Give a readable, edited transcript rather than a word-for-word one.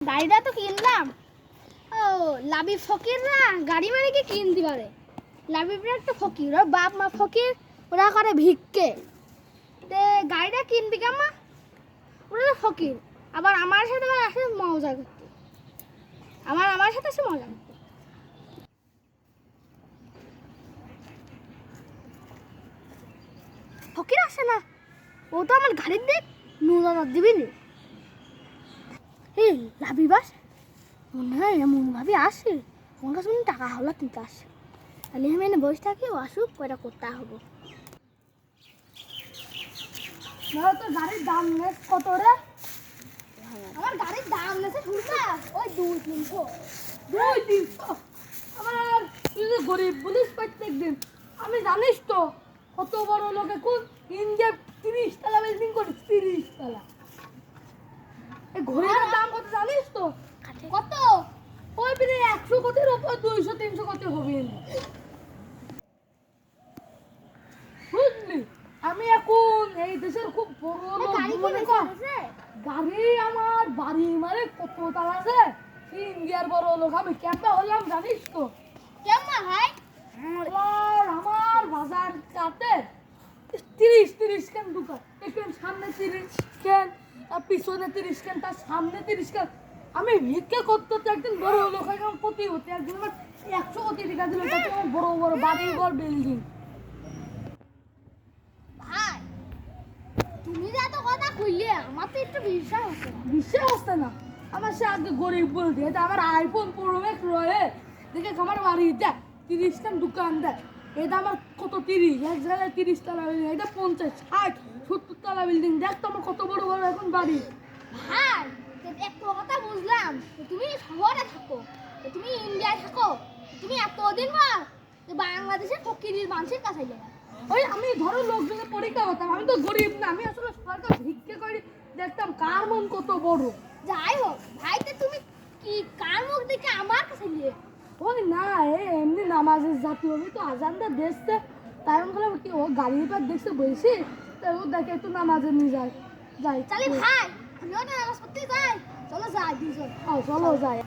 গাড়িটা তো কিনলাম। ও লাভি ফকিররা গাড়ি মানে কি কিনতে পারে? লাভিরা একটা ফকির, ওর বাপ মা ফকির, ওরা করে ভিক্ষে। তে গাড়িটা কিনবি কেমা? ওরা তো ফকির, আবার আমার সাথে আসে মজা করতে। আমার সাথে আসে মজা করতে। ফকির আসে না, ও তো আমার গাড়ির দিক নুন দিবি নি। এই লাভি বাস মনে হয় এমন ভাবে আসে, আমার কাছে মনে টাকা হলো তিনটা আসে। তাহলে আমি এনে বসে থাকি, ও আসুক, কয়টা করতে হবো। তো গাড়ির দাম নেস কত রে? আমার গাড়ির দাম নেছে শুনবা ওই 200-300। 200-300? আমার তুই যে গরিব বলিস প্রত্যেক দিন, আমি জানিস তো কত বড় লোকে কোন ইন্ডিয়া 30 তলা বিল্ডিং করে, 30 তলা। এই ঘড়ির দাম কত জানিস তো? কত? ওই প্রায় 100 কোটির উপর, 200-300 কোটি হবে না। বুঝলি, আমি এখন এই দেশের খুব বড় লোক। গাড়ি মনে কর গাড়ি আমার বাড়ি মানে কত তালা আছে, ইন্ডিয়ার বড় লোক। আমি কেমন হলাম জানিস তো? কেমন ভাই? আমার বাজার কাটে 30 কেন দোকান, এখানে সামনে 30 কেন, আর পিছনে 30 কেন, তার সামনে 30 কেন। আমি ভিক্ষা করতে তো একদিন বড় লোক একদম প্রতি হতে, একদিন আমার 100 কোটি টাকা দিল, তাতে আমার বড় বড় বাড়ি ঘর বিল্ডিং। ভাই তুমি যে এত কথা কইলে আমার তো একটু বিশ্বাস হচ্ছে না। বিশ্বাস হচ্ছে না? আমার সে আগে গরিব বলতে, এটা আমার আইফোন প্রো ম্যাক্স রয়ে দেখে আমার বাড়ি দেখ 30 কেন দোকান দেখ। এটা আমার কত 30, এক জায়গায় 30 তলা বিল্ডিং, এটা 50, 60, 70 তলা বিল্ডিং। দেখ তো আমার কত বড় বড় এখন বাড়ি। ভাই একটা কথা বুঝলাম, তুমি শহরে থাকো, তুমি ইন্ডিয়ায় থাকো, তুমি এতদিন পর বাংলাদেশের ফকিরের মানুষের কাছে গেলে। ওই আমি ধরো লোকজনের পরীক্ষা করতাম, আমি তো গরিব না, আমি আসলে সরকার ভিক্ষে করে দেখতাম কার মন কত বড়। যাই হোক ভাই, তো তুমি কি কার মুখ দেখে আমার কাছে নিয়ে? ওই না, এমনি নামাজের জাতি, আমি তো আজানটা দেখছে, তাই আমি বললাম কি ও গাড়ির পর দেখছে বসে, তাই ও দেখে একটু নামাজে নিয়ে যায়। তাহলে ভাই আমিও না নামাজ পড়তে যাই, চলো যাই দুজন। চলো যাই।